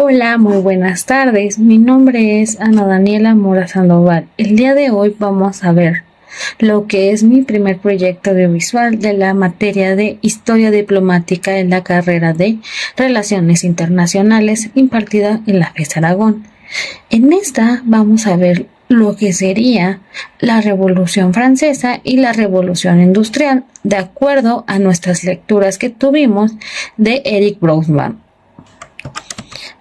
Hola, muy buenas tardes. Mi nombre es Ana Daniela Mora Sandoval. El día de hoy vamos a ver lo que es mi primer proyecto audiovisual de la materia de Historia Diplomática en la carrera de Relaciones Internacionales impartida en la FES Aragón. En esta vamos a ver lo que sería la Revolución Francesa y la Revolución Industrial, de acuerdo a nuestras lecturas que tuvimos de Eric Brousman.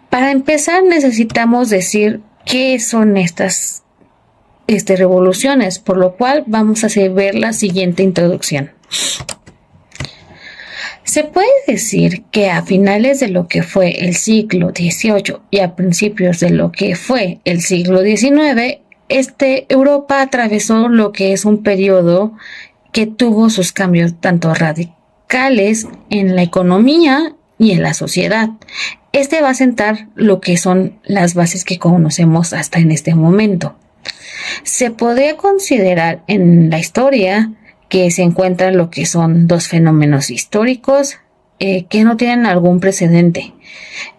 Para empezar, necesitamos decir qué son estas revoluciones, por lo cual vamos a ver la siguiente introducción. Se puede decir que a finales de lo que fue el siglo XVIII y a principios de lo que fue el siglo XIX, Europa atravesó lo que es un periodo que tuvo sus cambios tanto radicales en la economía y en la sociedad. Va a sentar lo que son las bases que conocemos hasta en este momento. Se podría considerar en la historia que se encuentran lo que son dos fenómenos históricos que no tienen algún precedente.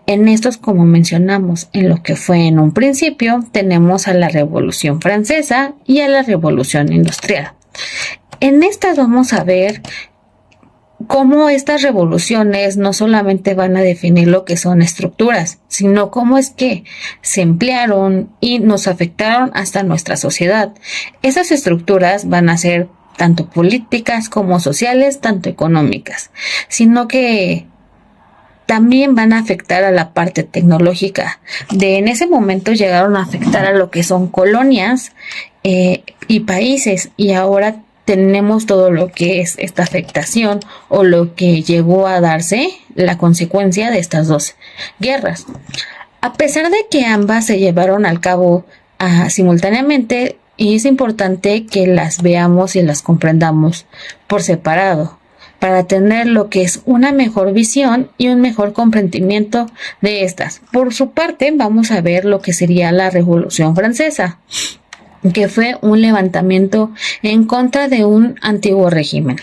En estos, como mencionamos, en lo que fue en un principio, tenemos a la Revolución Francesa y a la Revolución Industrial. En estas vamos a ver cómo estas revoluciones no solamente van a definir lo que son estructuras, sino cómo es que se emplearon y nos afectaron hasta nuestra sociedad. Esas estructuras van a ser tanto políticas como sociales, tanto económicas, sino que también van a afectar a la parte tecnológica. En ese momento llegaron a afectar a lo que son colonias y países, y ahora tenemos todo lo que es esta afectación o lo que llegó a darse la consecuencia de estas dos guerras. A pesar de que ambas se llevaron al cabo simultáneamente, es importante que las veamos y las comprendamos por separado para tener lo que es una mejor visión y un mejor comprendimiento de estas. Por su parte, vamos a ver lo que sería la Revolución Francesa, que fue un levantamiento en contra de un antiguo régimen,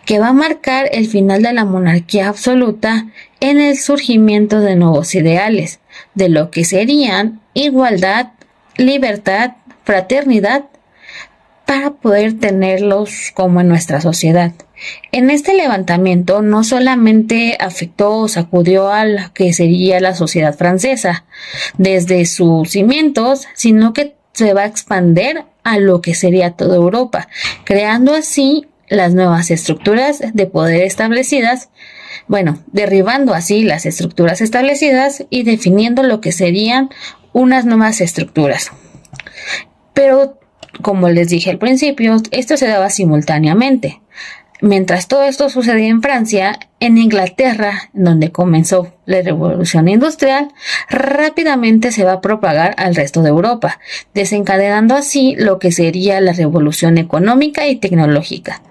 que va a marcar el final de la monarquía absoluta en el surgimiento de nuevos ideales, de lo que serían igualdad, libertad, fraternidad, para poder tenerlos como en nuestra sociedad. En este levantamiento no solamente afectó o sacudió a la que sería la sociedad francesa desde sus cimientos, sino que se va a expandir a lo que sería toda Europa, creando así las nuevas estructuras de poder establecidas, derribando así las estructuras establecidas y definiendo lo que serían unas nuevas estructuras. Pero, como les dije al principio, esto se daba simultáneamente. Mientras todo esto sucedía en Francia, en Inglaterra, donde comenzó la Revolución Industrial, rápidamente se va a propagar al resto de Europa, desencadenando así lo que sería la revolución económica y tecnológica,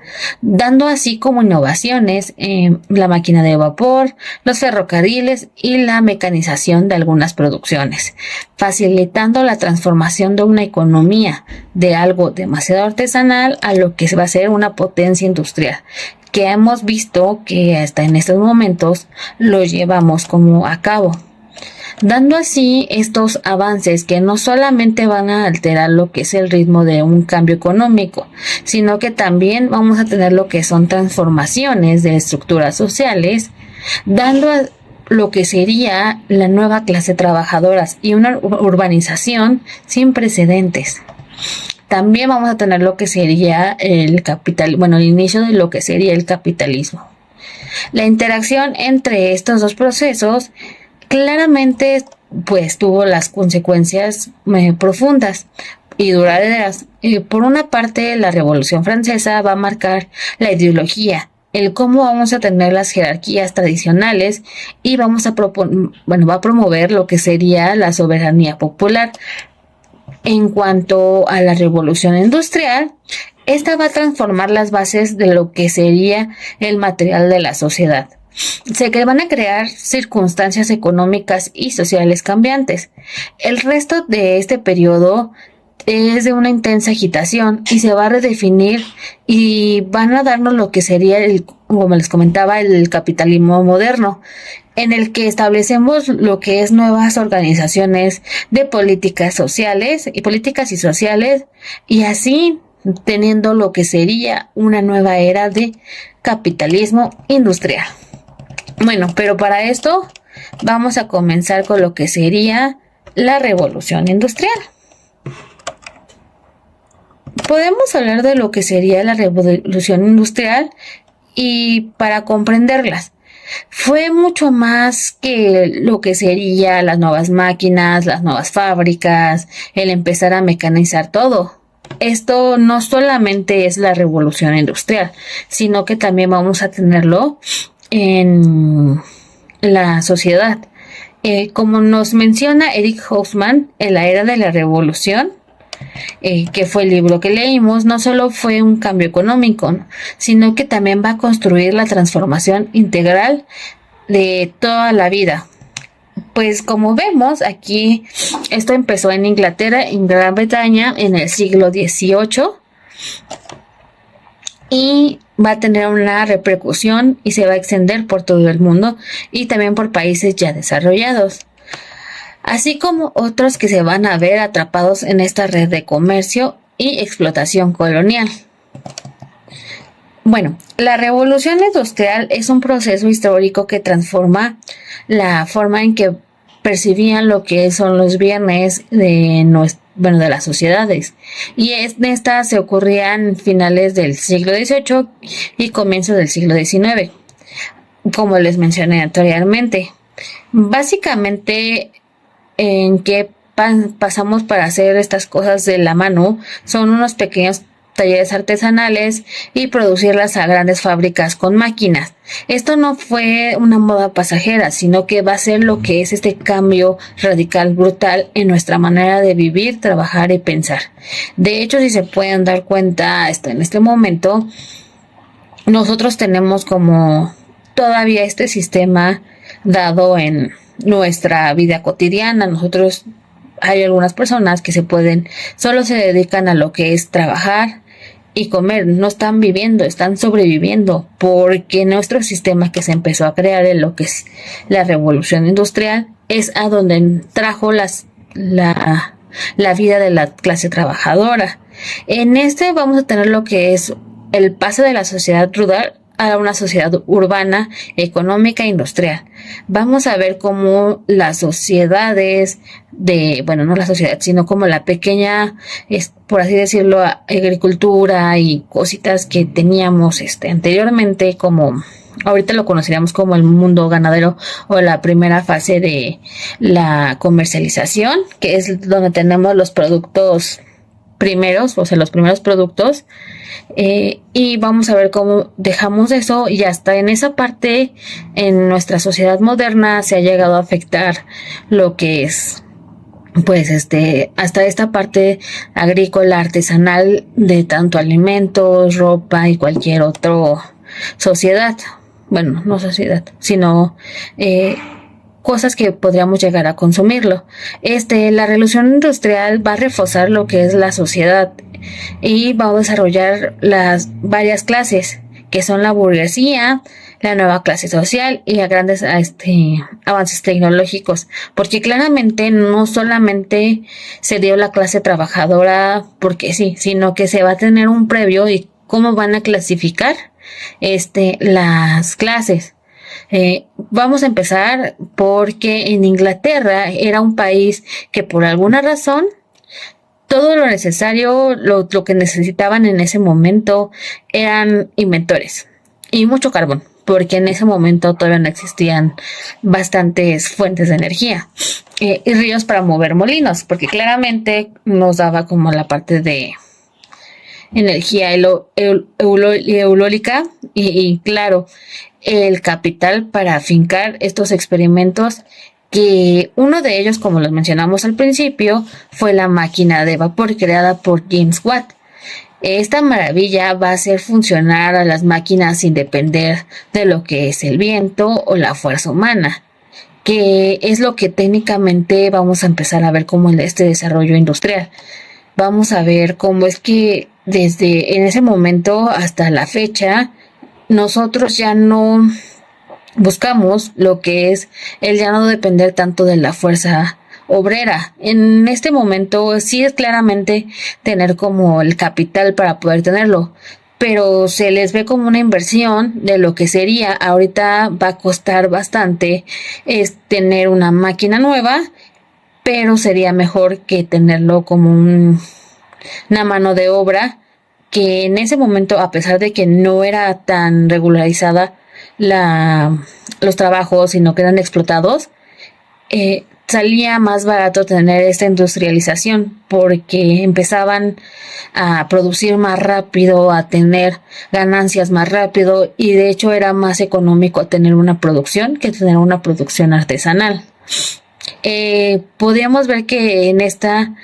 dando así como innovaciones en la máquina de vapor, los ferrocarriles y la mecanización de algunas producciones, facilitando la transformación de una economía de algo demasiado artesanal a lo que va a ser una potencia industrial, que hemos visto que hasta en estos momentos lo llevamos como a cabo, dando así estos avances que no solamente van a alterar lo que es el ritmo de un cambio económico, sino que también vamos a tener lo que son transformaciones de estructuras sociales, dando lo que sería la nueva clase trabajadora y una urbanización sin precedentes. También vamos a tener lo que sería el inicio de lo que sería el capitalismo. La interacción entre estos dos procesos claramente tuvo las consecuencias profundas y duraderas. Por una parte, la Revolución Francesa va a marcar la ideología, el cómo vamos a tener las jerarquías tradicionales, y va a promover lo que sería la soberanía popular. En cuanto a la Revolución Industrial, esta va a transformar las bases de lo que sería el material de la sociedad. Se van a crear circunstancias económicas y sociales cambiantes. El resto de este periodo es de una intensa agitación y se va a redefinir y van a darnos lo que sería como les comentaba, el capitalismo moderno, en el que establecemos lo que es nuevas organizaciones de políticas sociales y así teniendo lo que sería una nueva era de capitalismo industrial. Bueno, pero para esto vamos a comenzar con lo que sería la revolución industrial. Podemos hablar de lo que sería la revolución industrial y para comprenderlas, fue mucho más que lo que sería las nuevas máquinas, las nuevas fábricas, el empezar a mecanizar todo. Esto no solamente es la revolución industrial, sino que también vamos a tenerlo en la sociedad. Como nos menciona Eric Hobsbawm en la era de la revolución, que fue el libro que leímos, no solo fue un cambio económico, ¿no?, sino que también va a construir la transformación integral de toda la vida. Pues como vemos aquí, esto empezó en Inglaterra, en Gran Bretaña, en el siglo XVIII y va a tener una repercusión y se va a extender por todo el mundo y también por países ya desarrollados, así como otros que se van a ver atrapados en esta red de comercio y explotación colonial. Bueno, la revolución industrial es un proceso histórico que transforma la forma en que percibían lo que son los bienes de las sociedades. Y estas se ocurrían finales del siglo XVIII y comienzos del siglo XIX, como les mencioné anteriormente. Básicamente, en que pasamos para hacer estas cosas de la mano son unos pequeños talleres artesanales y producirlas a grandes fábricas con máquinas. Esto no fue una moda pasajera, sino que va a ser lo que es este cambio radical, brutal en nuestra manera de vivir, trabajar y pensar. De hecho, si se pueden dar cuenta, en este momento nosotros tenemos como todavía este sistema dado en nuestra vida cotidiana. Nosotros, hay algunas personas que solo se dedican a lo que es trabajar y comer, no están viviendo, están sobreviviendo, porque nuestro sistema que se empezó a crear en lo que es la revolución industrial es a donde trajo la vida de la clase trabajadora. En vamos a tener lo que es el paso de la sociedad rural a una sociedad urbana, económica e industrial. Vamos a ver cómo las sociedades no la sociedad, sino como la pequeña, por así decirlo, agricultura y cositas que teníamos anteriormente, como ahorita lo conoceríamos como el mundo ganadero o la primera fase de la comercialización, que es donde tenemos los productos primeros, o sea, los primeros productos, y vamos a ver cómo dejamos eso y hasta en esa parte en nuestra sociedad moderna se ha llegado a afectar lo que es hasta esta parte agrícola, artesanal, de tanto alimentos, ropa y cualquier otro sociedad. Bueno, no sociedad, sino cosas que podríamos llegar a consumirlo. La revolución industrial va a reforzar lo que es la sociedad y va a desarrollar las varias clases, que son la burguesía, la nueva clase social y a grandes avances tecnológicos, porque claramente no solamente se dio la clase trabajadora porque sí, sino que se va a tener un previo y cómo van a clasificar las clases. Vamos a empezar porque en Inglaterra era un país que por alguna razón todo lo necesario, lo que necesitaban en ese momento eran inventores y mucho carbón, porque en ese momento todavía no existían bastantes fuentes de energía y ríos para mover molinos, porque claramente nos daba como la parte de energía eólica y claro, el capital para afincar estos experimentos, que uno de ellos, como los mencionamos al principio, fue la máquina de vapor creada por James Watt. Esta maravilla va a hacer funcionar a las máquinas sin depender de lo que es el viento o la fuerza humana, que es lo que técnicamente vamos a empezar a ver como en este desarrollo industrial. Vamos a ver cómo es que desde en ese momento hasta la fecha nosotros ya no buscamos lo que es el ya no depender tanto de la fuerza obrera. En este momento sí es claramente tener como el capital para poder tenerlo, pero se les ve como una inversión de lo que sería. Ahorita va a costar bastante es tener una máquina nueva, pero sería mejor que tenerlo como una mano de obra que en ese momento, a pesar de que no era tan regularizada los trabajos, sino que eran explotados, salía más barato tener esta industrialización porque empezaban a producir más rápido, a tener ganancias más rápido, y de hecho era más económico tener una producción que tener una producción artesanal. Podríamos ver que en esta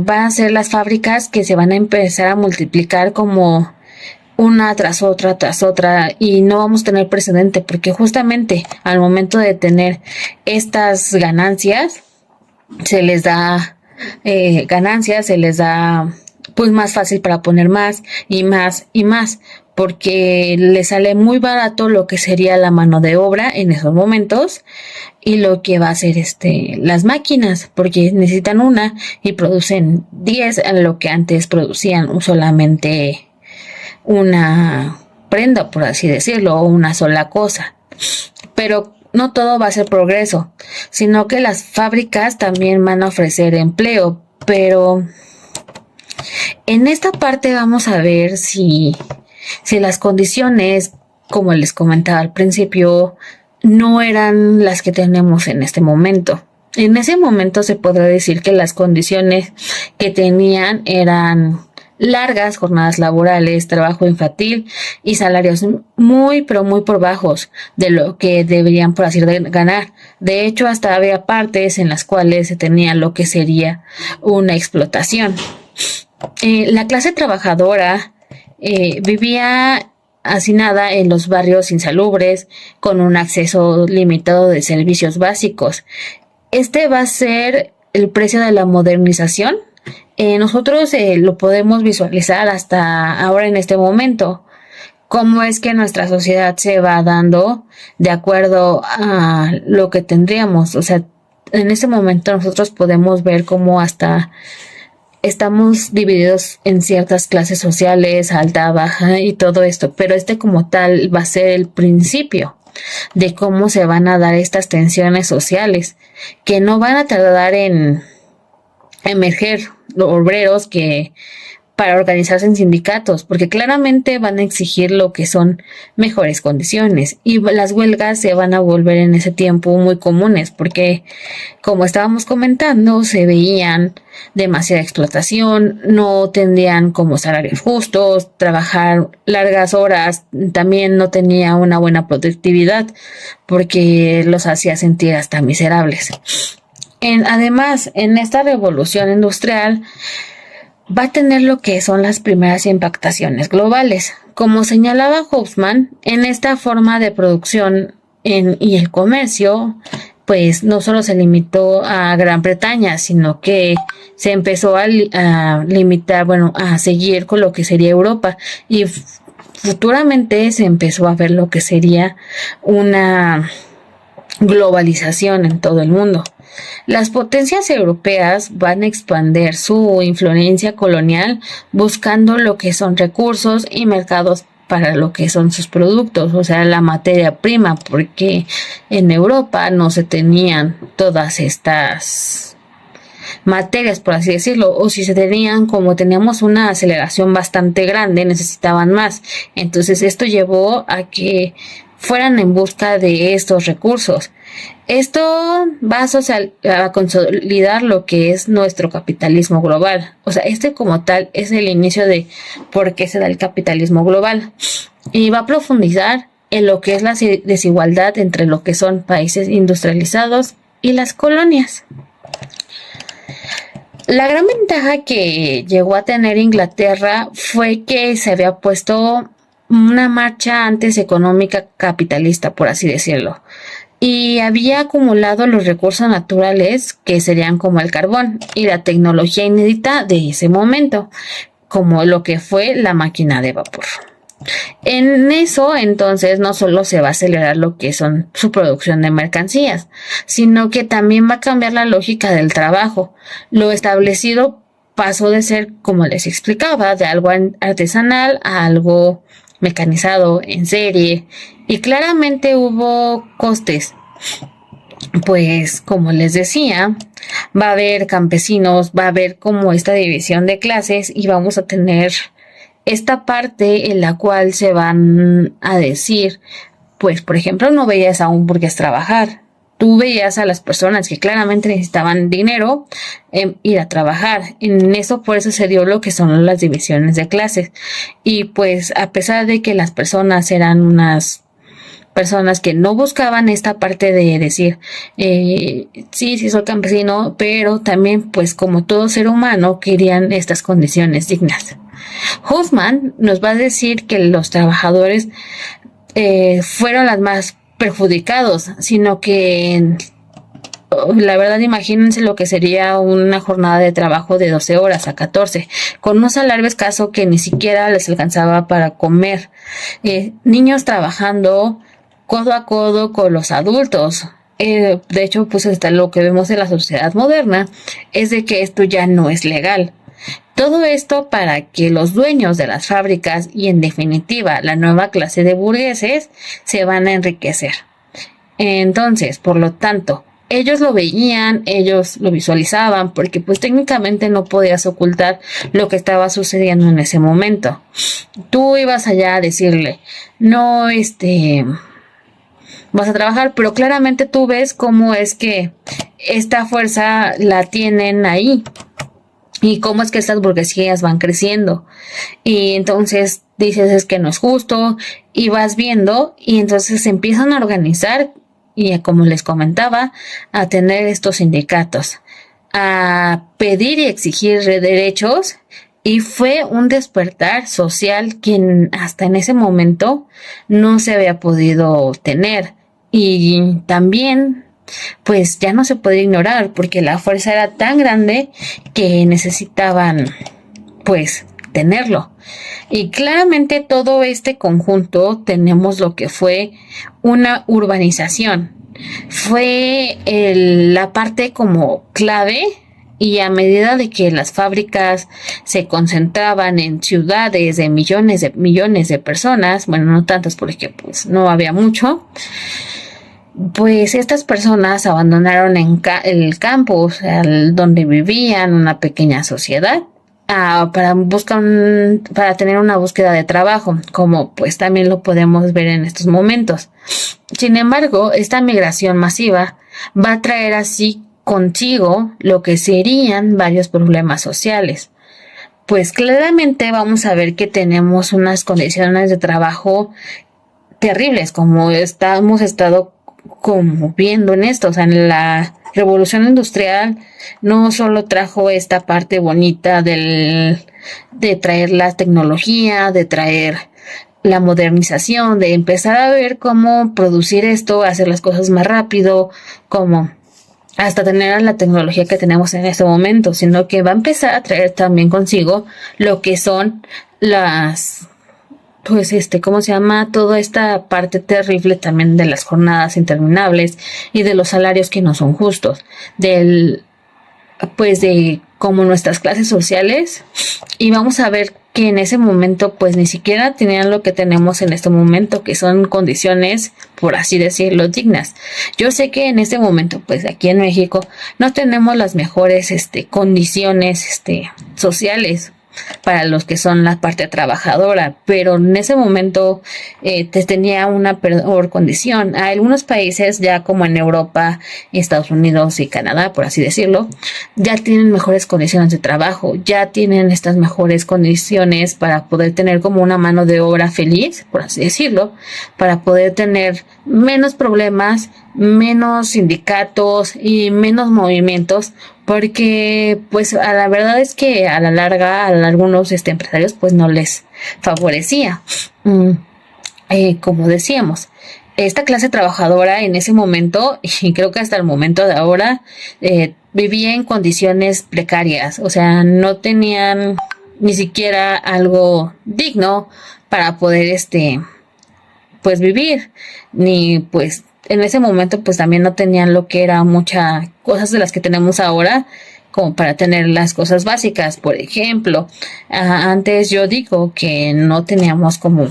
van a ser las fábricas que se van a empezar a multiplicar como una tras otra, y no vamos a tener precedente porque justamente al momento de tener estas ganancias se les da se les da pues más fácil para poner más y más y más, porque le sale muy barato lo que sería la mano de obra en esos momentos y lo que va a ser las máquinas, porque necesitan una y producen 10 en lo que antes producían solamente una prenda, por así decirlo, o una sola cosa. Pero no todo va a ser progreso, sino que las fábricas también van a ofrecer empleo, pero en esta parte vamos a ver si las condiciones, como les comentaba al principio, no eran las que tenemos en este momento. En ese momento se podrá decir que las condiciones que tenían eran largas jornadas laborales, trabajo infantil y salarios muy, pero muy por bajos de lo que deberían, por así ganar. De hecho, hasta había partes en las cuales se tenía lo que sería una explotación. La clase trabajadora vivía hacinada en los barrios insalubres, con un acceso limitado de servicios básicos. Este va a ser el precio de la modernización. Nosotros lo podemos visualizar hasta ahora en este momento, cómo es que nuestra sociedad se va dando de acuerdo a lo que tendríamos. O sea, en este momento nosotros podemos ver cómo hasta estamos divididos en ciertas clases sociales, alta, baja y todo esto, pero como tal va a ser el principio de cómo se van a dar estas tensiones sociales, que no van a tardar en emerger los obreros que para organizarse en sindicatos, porque claramente van a exigir lo que son mejores condiciones, y las huelgas se van a volver en ese tiempo muy comunes, porque como estábamos comentando, se veían demasiada explotación, no tendrían como salarios justos, trabajar largas horas también no tenía una buena productividad, porque los hacía sentir hasta miserables. Además, en esta revolución industrial va a tener lo que son las primeras impactaciones globales. Como señalaba Hobsbawm, en esta forma de producción y el comercio, pues no solo se limitó a Gran Bretaña, sino que se empezó a limitar, a seguir con lo que sería Europa, y futuramente se empezó a ver lo que sería una globalización en todo el mundo. Las potencias europeas van a expandir su influencia colonial buscando lo que son recursos y mercados para lo que son sus productos, o sea, la materia prima, porque en Europa no se tenían todas estas materias, por así decirlo, o si se tenían, como teníamos una aceleración bastante grande, necesitaban más. Entonces esto llevó a que fueran en busca de estos recursos. Esto va a consolidar lo que es nuestro capitalismo global. O sea, como tal es el inicio de por qué se da el capitalismo global. Y va a profundizar en lo que es la desigualdad entre lo que son países industrializados y las colonias. La gran ventaja que llegó a tener Inglaterra fue que se había puesto una marcha antes económica capitalista, por así decirlo, y había acumulado los recursos naturales, que serían como el carbón y la tecnología inédita de ese momento, como lo que fue la máquina de vapor. En eso, entonces, no solo se va a acelerar lo que son su producción de mercancías, sino que también va a cambiar la lógica del trabajo. Lo establecido pasó de ser, como les explicaba, de algo artesanal a algo mecanizado en serie, y claramente hubo costes. Pues, como les decía, va a haber campesinos, va a haber como esta división de clases y vamos a tener esta parte en la cual se van a decir, pues por ejemplo, no veías a un burgués trabajar, tú veías a las personas que claramente necesitaban dinero ir a trabajar. En eso, por eso se dio lo que son las divisiones de clases. Y pues a pesar de que las personas eran unas personas que no buscaban esta parte de decir, sí, soy campesino, pero también, pues como todo ser humano, querían estas condiciones dignas. Hoffman nos va a decir que los trabajadores fueron las más perjudicados, sino que la verdad, imagínense lo que sería una jornada de trabajo de 12 horas a 14, con un salario escaso que ni siquiera les alcanzaba para comer. Niños trabajando codo a codo con los adultos. De hecho, pues hasta lo que vemos en la sociedad moderna es de que esto ya no es legal. Todo esto para que los dueños de las fábricas y en definitiva la nueva clase de burgueses se van a enriquecer. Entonces, por lo tanto, ellos lo veían, ellos lo visualizaban, porque pues técnicamente no podías ocultar lo que estaba sucediendo en ese momento. Tú ibas allá a decirle, no, vas a trabajar, pero claramente tú ves cómo es que esta fuerza la tienen ahí y cómo es que estas burguesías van creciendo. Y entonces dices, es que no es justo, y vas viendo, y entonces se empiezan a organizar, y como les comentaba, a tener estos sindicatos, a pedir y exigir derechos, y fue un despertar social que hasta en ese momento no se había podido tener. Y también pues ya no se podía ignorar porque la fuerza era tan grande que necesitaban pues tenerlo. Y claramente todo este conjunto tenemos lo que fue una urbanización. Fue la parte como clave, y a medida de que las fábricas se concentraban en ciudades de millones de personas, bueno, no tantas porque pues no había mucho, pues estas personas abandonaron el campus, donde vivían, una pequeña sociedad, para tener una búsqueda de trabajo, como pues también lo podemos ver en estos momentos. Sin embargo, esta migración masiva va a traer así consigo lo que serían varios problemas sociales. Pues claramente vamos a ver que tenemos unas condiciones de trabajo terribles, como hemos estado como viendo en esto. O sea, en la revolución industrial no solo trajo esta parte bonita de traer la tecnología, de traer la modernización, de empezar a ver cómo producir esto, hacer las cosas más rápido, como hasta tener la tecnología que tenemos en este momento, sino que va a empezar a traer también consigo lo que son ¿cómo se llama? Toda esta parte terrible también de las jornadas interminables y de los salarios que no son justos, de como nuestras clases sociales. Y vamos a ver que en ese momento pues ni siquiera tenían lo que tenemos en este momento, que son condiciones, por así decirlo, dignas. Yo sé que en este momento pues aquí en México no tenemos las mejores condiciones sociales para los que son la parte trabajadora, pero en ese momento tenía una peor condición. A algunos países ya como en Europa, Estados Unidos y Canadá, por así decirlo, ya tienen mejores condiciones de trabajo, ya tienen estas mejores condiciones para poder tener como una mano de obra feliz, por así decirlo, para poder tener menos problemas, menos sindicatos y menos movimientos, porque pues a la verdad es que a la larga a algunos empresarios pues no les favorecía. Como decíamos, esta clase trabajadora en ese momento, y creo que hasta el momento de ahora, vivía en condiciones precarias. O sea, no tenían ni siquiera algo digno, para poder pues vivir, ni pues en ese momento pues también no tenían lo que era muchas cosas de las que tenemos ahora como para tener las cosas básicas. Por ejemplo, antes yo digo que no teníamos como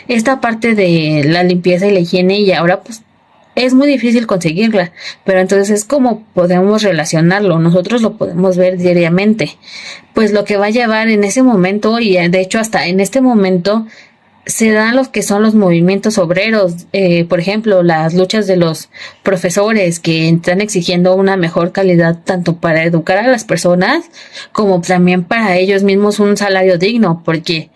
esta parte de la limpieza y la higiene, y ahora pues es muy difícil conseguirla, pero entonces es como podemos relacionarlo, nosotros lo podemos ver diariamente, pues lo que va a llevar en ese momento, y de hecho hasta en este momento se dan los que son los movimientos obreros, por ejemplo, las luchas de los profesores que están exigiendo una mejor calidad tanto para educar a las personas como también para ellos mismos un salario digno, porque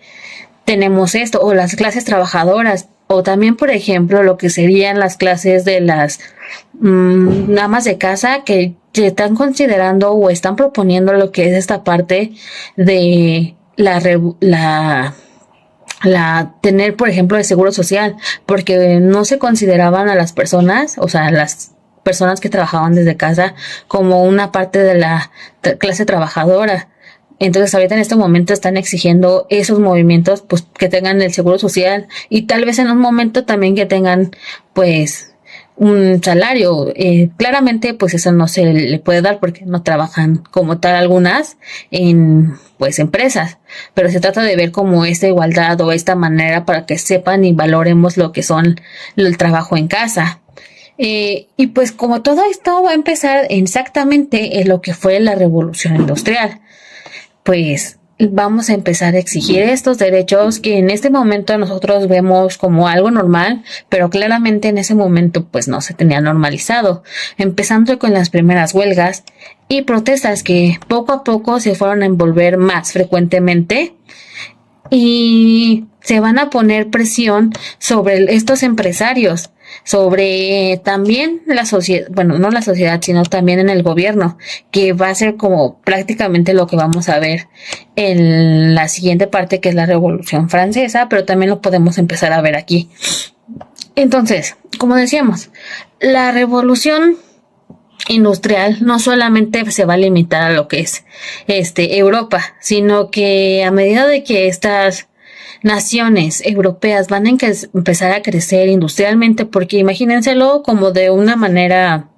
tenemos esto, o las clases trabajadoras, o también, por ejemplo, lo que serían las clases de las amas de casa que están considerando o están proponiendo lo que es esta parte de la tener, por ejemplo, el seguro social, porque no se consideraban a las personas, o sea, las personas que trabajaban desde casa como una parte de la clase trabajadora. Entonces ahorita en este momento están exigiendo esos movimientos, pues que tengan el seguro social y tal vez en un momento también que tengan pues un salario. Claramente pues eso no se le puede dar porque no trabajan como tal algunas en pues empresas, pero se trata de ver como esta igualdad o esta manera para que sepan y valoremos lo que son el trabajo en casa. Y pues como todo esto va a empezar exactamente en lo que fue la revolución industrial, pues vamos a empezar a exigir estos derechos que en este momento nosotros vemos como algo normal, pero claramente en ese momento pues no se tenía normalizado, empezando con las primeras huelgas y protestas que poco a poco se fueron a envolver más frecuentemente y se van a poner presión sobre estos empresarios, sobre también la sociedad, bueno, no la sociedad, sino también en el gobierno, que va a ser como prácticamente lo que vamos a ver en la siguiente parte, que es la Revolución Francesa, pero también lo podemos empezar a ver aquí. Entonces, como decíamos, la revolución industrial no solamente se va a limitar a lo que es Europa, sino que a medida de que estas naciones europeas van a empezar a crecer industrialmente, porque imagínenselo como de una manera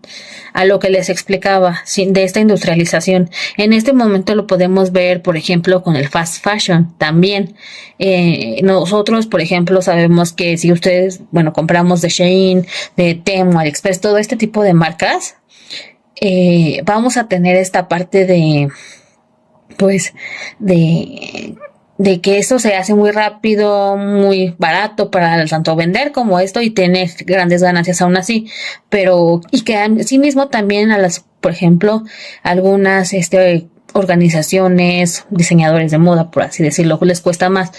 a lo que les explicaba de esta industrialización. En este momento lo podemos ver, por ejemplo, con el fast fashion también. Nosotros, por ejemplo, sabemos que si ustedes, bueno, compramos de Shein, de Temu, AliExpress, todo este tipo de marcas, vamos a tener esta parte de, pues, de que esto se hace muy rápido, muy barato para tanto vender como esto y tener grandes ganancias aún así, pero y que sí mismo también a las, por ejemplo, algunas organizaciones, diseñadores de moda, por así decirlo, les cuesta más.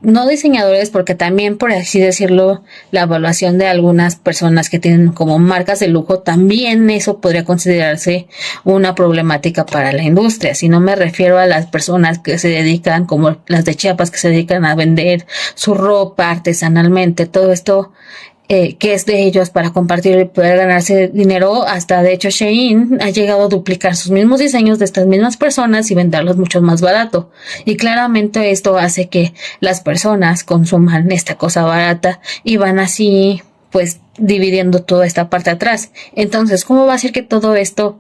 No diseñadores, porque también, por así decirlo, la evaluación de algunas personas que tienen como marcas de lujo, también eso podría considerarse una problemática para la industria. Si no me refiero a las personas que se dedican, como las de Chiapas, que se dedican a vender su ropa artesanalmente, todo esto que es de ellos para compartir y poder ganarse dinero. Hasta de hecho Shein ha llegado a duplicar sus mismos diseños de estas mismas personas y venderlos mucho más barato, y claramente esto hace que las personas consuman esta cosa barata y van así pues dividiendo toda esta parte atrás. Entonces, ¿cómo va a ser que todo esto,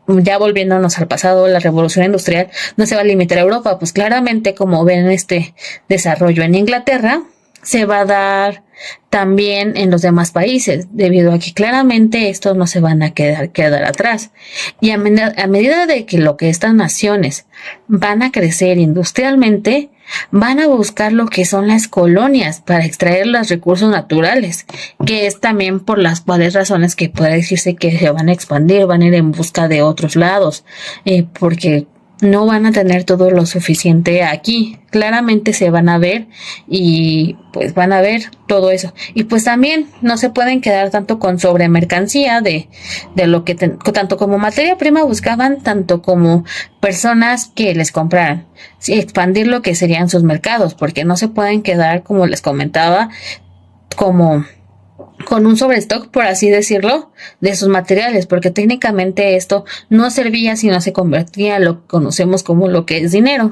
ya volviéndonos al pasado, la revolución industrial, no se va a limitar a Europa? Pues claramente, como ven este desarrollo en Inglaterra, se va a dar también en los demás países, debido a que claramente estos no se van a quedar atrás. Y a medida de que lo que estas naciones van a crecer industrialmente, van a buscar lo que son las colonias para extraer los recursos naturales, que es también por las cuales razones que puede decirse que se van a expandir, van a ir en busca de otros lados, porque no van a tener todo lo suficiente aquí. Claramente se van a ver y pues van a ver todo eso. Y pues también no se pueden quedar tanto con sobremercancía de lo que tanto como materia prima buscaban, tanto como personas que les compraran. Sí, expandir lo que serían sus mercados, porque no se pueden quedar, como les comentaba, como con un sobrestock, por así decirlo, de sus materiales, porque técnicamente esto no servía si no se convertía en lo que conocemos como lo que es dinero.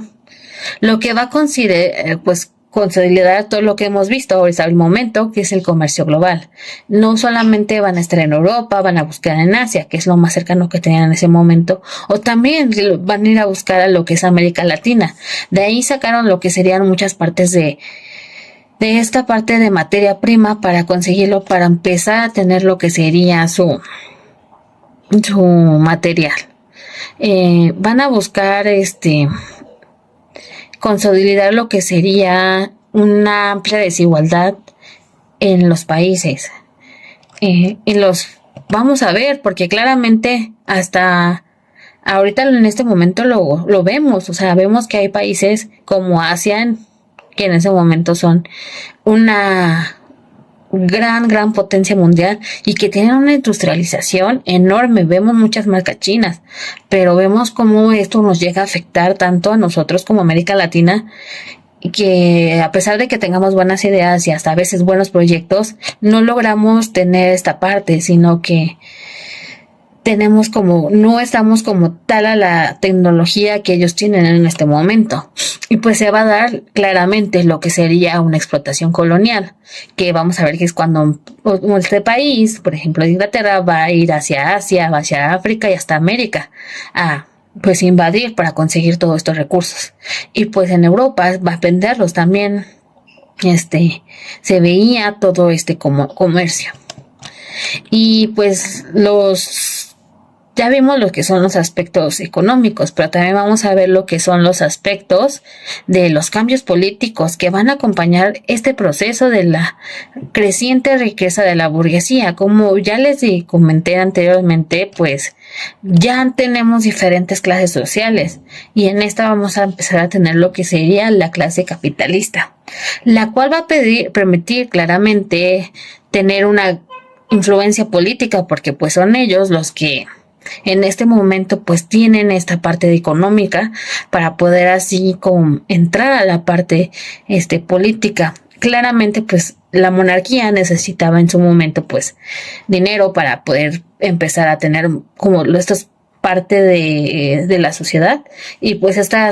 Lo que va a considerar, pues consolidar todo lo que hemos visto hasta el momento, que es el comercio global. No solamente van a estar en Europa, van a buscar en Asia, que es lo más cercano que tenían en ese momento, o también van a ir a buscar a lo que es América Latina. De ahí sacaron lo que serían muchas partes de esta parte de materia prima para conseguirlo, para empezar a tener lo que sería su material. Van a buscar consolidar lo que sería una amplia desigualdad en los países. Vamos a ver, porque claramente hasta ahorita en este momento lo vemos, o sea, vemos que hay países como Asia, que en ese momento son una gran potencia mundial y que tienen una industrialización enorme. Vemos muchas marcas chinas, pero vemos cómo esto nos llega a afectar tanto a nosotros como América Latina, que a pesar de que tengamos buenas ideas y hasta a veces buenos proyectos, no logramos tener esta parte, sino que no estamos como tal a la tecnología que ellos tienen en este momento. Y pues se va a dar claramente lo que sería una explotación colonial, que vamos a ver que es cuando este país, por ejemplo Inglaterra, va a ir hacia Asia, va hacia África y hasta América a pues invadir para conseguir todos estos recursos. Y pues en Europa va a venderlos también. Se veía todo como comercio. Y pues ya vimos lo que son los aspectos económicos, pero también vamos a ver lo que son los aspectos de los cambios políticos que van a acompañar este proceso de la creciente riqueza de la burguesía. Como ya les comenté anteriormente, pues ya tenemos diferentes clases sociales y en esta vamos a empezar a tener lo que sería la clase capitalista, la cual va a permitir claramente tener una influencia política, porque pues son ellos los que en este momento pues tienen esta parte económica para poder así como entrar a la parte política. Claramente pues la monarquía necesitaba en su momento pues dinero para poder empezar a tener como esto es parte de la sociedad, y pues esta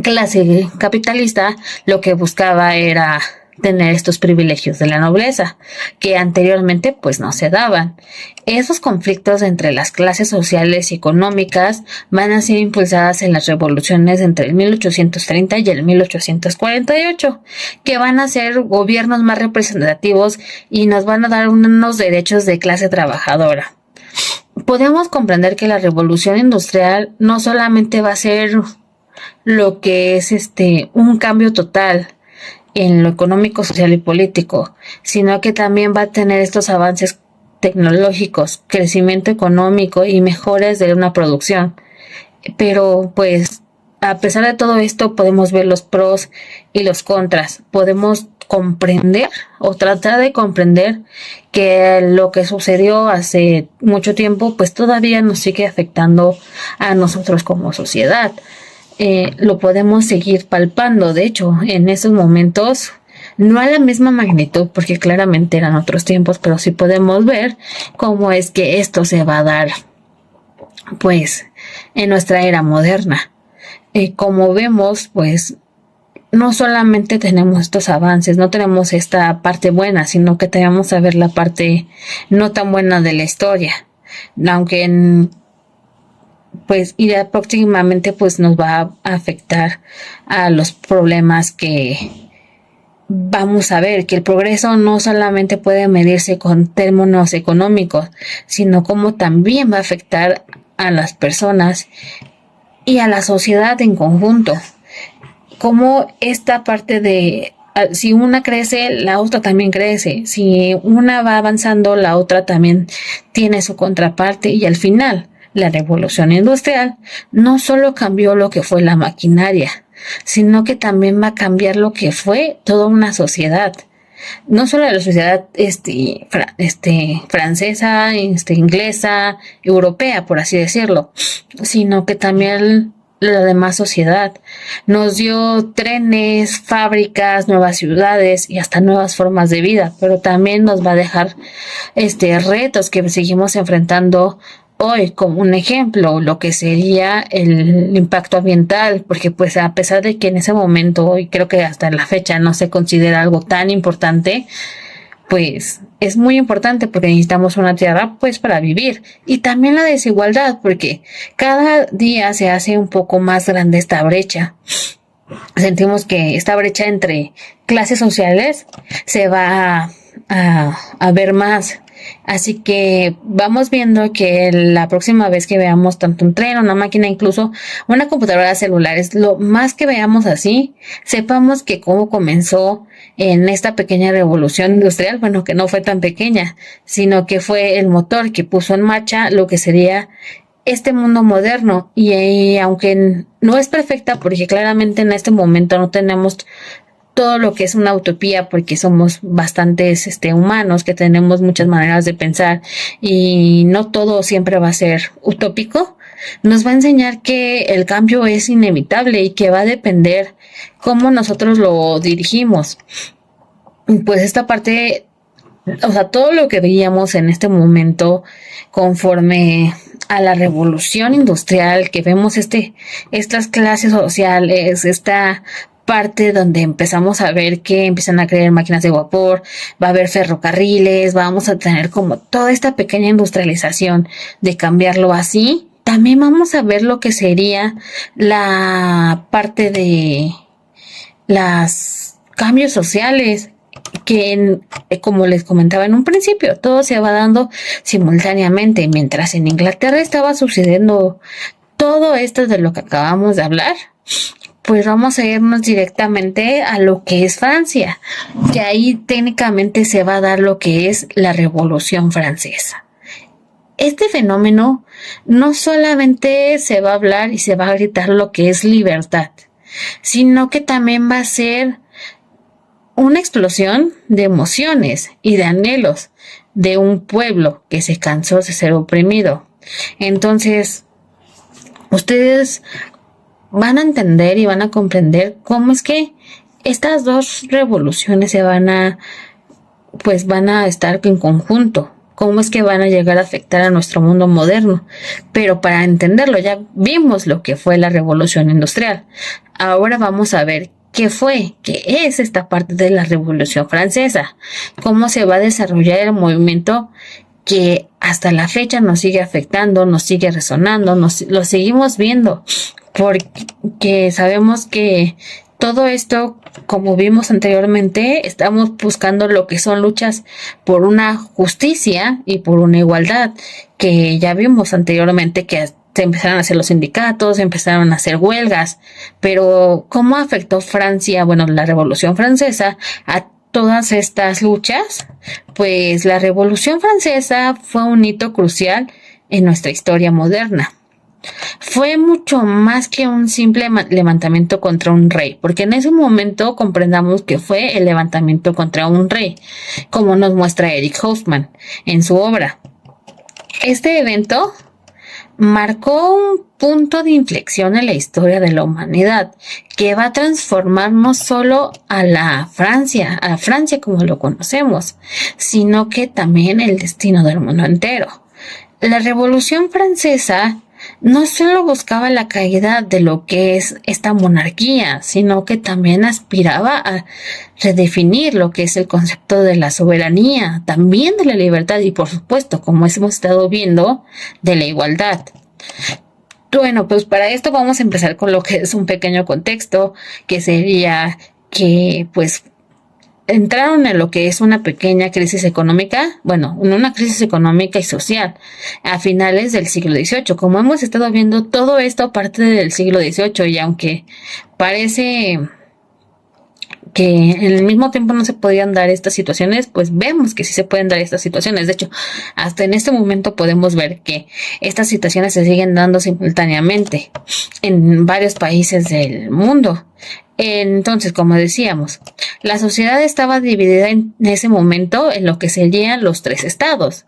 clase capitalista lo que buscaba era tener estos privilegios de la nobleza que anteriormente pues no se daban. Esos conflictos entre las clases sociales y económicas van a ser impulsadas en las revoluciones entre el 1830 y el 1848, que van a ser gobiernos más representativos y nos van a dar unos derechos de clase trabajadora. Podemos comprender que la revolución industrial no solamente va a ser lo que es un cambio total en lo económico, social y político, sino que también va a tener estos avances tecnológicos, crecimiento económico y mejores de una producción. Pero pues a pesar de todo esto podemos ver los pros y los contras. Podemos comprender o tratar de comprender que lo que sucedió hace mucho tiempo pues todavía nos sigue afectando a nosotros como sociedad. Lo podemos seguir palpando. De hecho, en esos momentos, no a la misma magnitud, porque claramente eran otros tiempos, pero sí podemos ver cómo es que esto se va a dar, pues, en nuestra era moderna. Como vemos, pues, no solamente tenemos estos avances, no tenemos esta parte buena, sino que tenemos que ver la parte no tan buena de la historia. Aunque pues y próximamente pues nos va a afectar a los problemas que vamos a ver, que el progreso no solamente puede medirse con términos económicos, sino como también va a afectar a las personas y a la sociedad en conjunto. Como esta parte de si una crece, la otra también crece. Si una va avanzando, la otra también tiene su contraparte, y al final la revolución industrial no solo cambió lo que fue la maquinaria, sino que también va a cambiar lo que fue toda una sociedad. No solo la sociedad francesa, inglesa, europea, por así decirlo, sino que también la demás sociedad. Nos dio trenes, fábricas, nuevas ciudades y hasta nuevas formas de vida, pero también nos va a dejar retos que seguimos enfrentando hoy como un ejemplo lo que sería el impacto ambiental, porque pues a pesar de que en ese momento, y creo que hasta la fecha no se considera algo tan importante, pues es muy importante porque necesitamos una tierra pues para vivir. Y también la desigualdad, porque cada día se hace un poco más grande esta brecha. Sentimos que esta brecha entre clases sociales se va a ver más. Así que vamos viendo que la próxima vez que veamos tanto un tren, una máquina, incluso una computadora celular, es lo más que veamos así, sepamos que cómo comenzó en esta pequeña revolución industrial, bueno, que no fue tan pequeña, sino que fue el motor que puso en marcha lo que sería este mundo moderno. Y aunque no es perfecta, porque claramente en este momento no tenemos todo lo que es una utopía, porque somos bastantes humanos que tenemos muchas maneras de pensar y no todo siempre va a ser utópico, nos va a enseñar que el cambio es inevitable y que va a depender cómo nosotros lo dirigimos. Pues esta parte, o sea, todo lo que veíamos en este momento conforme a la revolución industrial, que vemos estas clases sociales, esta parte donde empezamos a ver que empiezan a crear máquinas de vapor, va a haber ferrocarriles, vamos a tener como toda esta pequeña industrialización de cambiarlo así. También vamos a ver lo que sería la parte de los cambios sociales, que como les comentaba en un principio, todo se va dando simultáneamente. Mientras en Inglaterra estaba sucediendo todo esto de lo que acabamos de hablar, pues vamos a irnos directamente a lo que es Francia, que ahí técnicamente se va a dar lo que es la Revolución Francesa. Este fenómeno no solamente se va a hablar y se va a gritar lo que es libertad, sino que también va a ser una explosión de emociones y de anhelos de un pueblo que se cansó de ser oprimido. Entonces, ustedes van a entender y van a comprender cómo es que estas dos revoluciones van a estar en conjunto, cómo es que van a llegar a afectar a nuestro mundo moderno. Pero para entenderlo, ya vimos lo que fue la revolución industrial. Ahora vamos a ver qué es esta parte de la Revolución Francesa, cómo se va a desarrollar el movimiento que hasta la fecha nos sigue afectando, nos sigue resonando, lo seguimos viendo, porque sabemos que todo esto, como vimos anteriormente, estamos buscando lo que son luchas por una justicia y por una igualdad, que ya vimos anteriormente que se empezaron a hacer los sindicatos, empezaron a hacer huelgas, pero ¿cómo afectó Francia, la Revolución Francesa a todas estas luchas? Pues la Revolución Francesa fue un hito crucial en nuestra historia moderna. Fue mucho más que un simple levantamiento contra un rey, porque en ese momento comprendamos que fue el levantamiento contra un rey, como nos muestra Eric Hobsbawm en su obra. Este evento marcó un punto de inflexión en la historia de la humanidad, que va a transformar no solo a Francia como lo conocemos, sino que también el destino del mundo entero. La Revolución Francesa no solo buscaba la caída de lo que es esta monarquía, sino que también aspiraba a redefinir lo que es el concepto de la soberanía, también de la libertad y, por supuesto, como hemos estado viendo, de la igualdad. Bueno, pues para esto vamos a empezar con lo que es un pequeño contexto, que sería que pues entraron en lo que es una pequeña crisis económica, en una crisis económica y social a finales del siglo XVIII. Como hemos estado viendo, todo esto a partir del siglo XVIII, y aunque parece que en el mismo tiempo no se podían dar estas situaciones, pues vemos que sí se pueden dar estas situaciones. De hecho, hasta en este momento podemos ver que estas situaciones se siguen dando simultáneamente en varios países del mundo. Entonces, como decíamos, la sociedad estaba dividida en ese momento en lo que serían los 3 estados.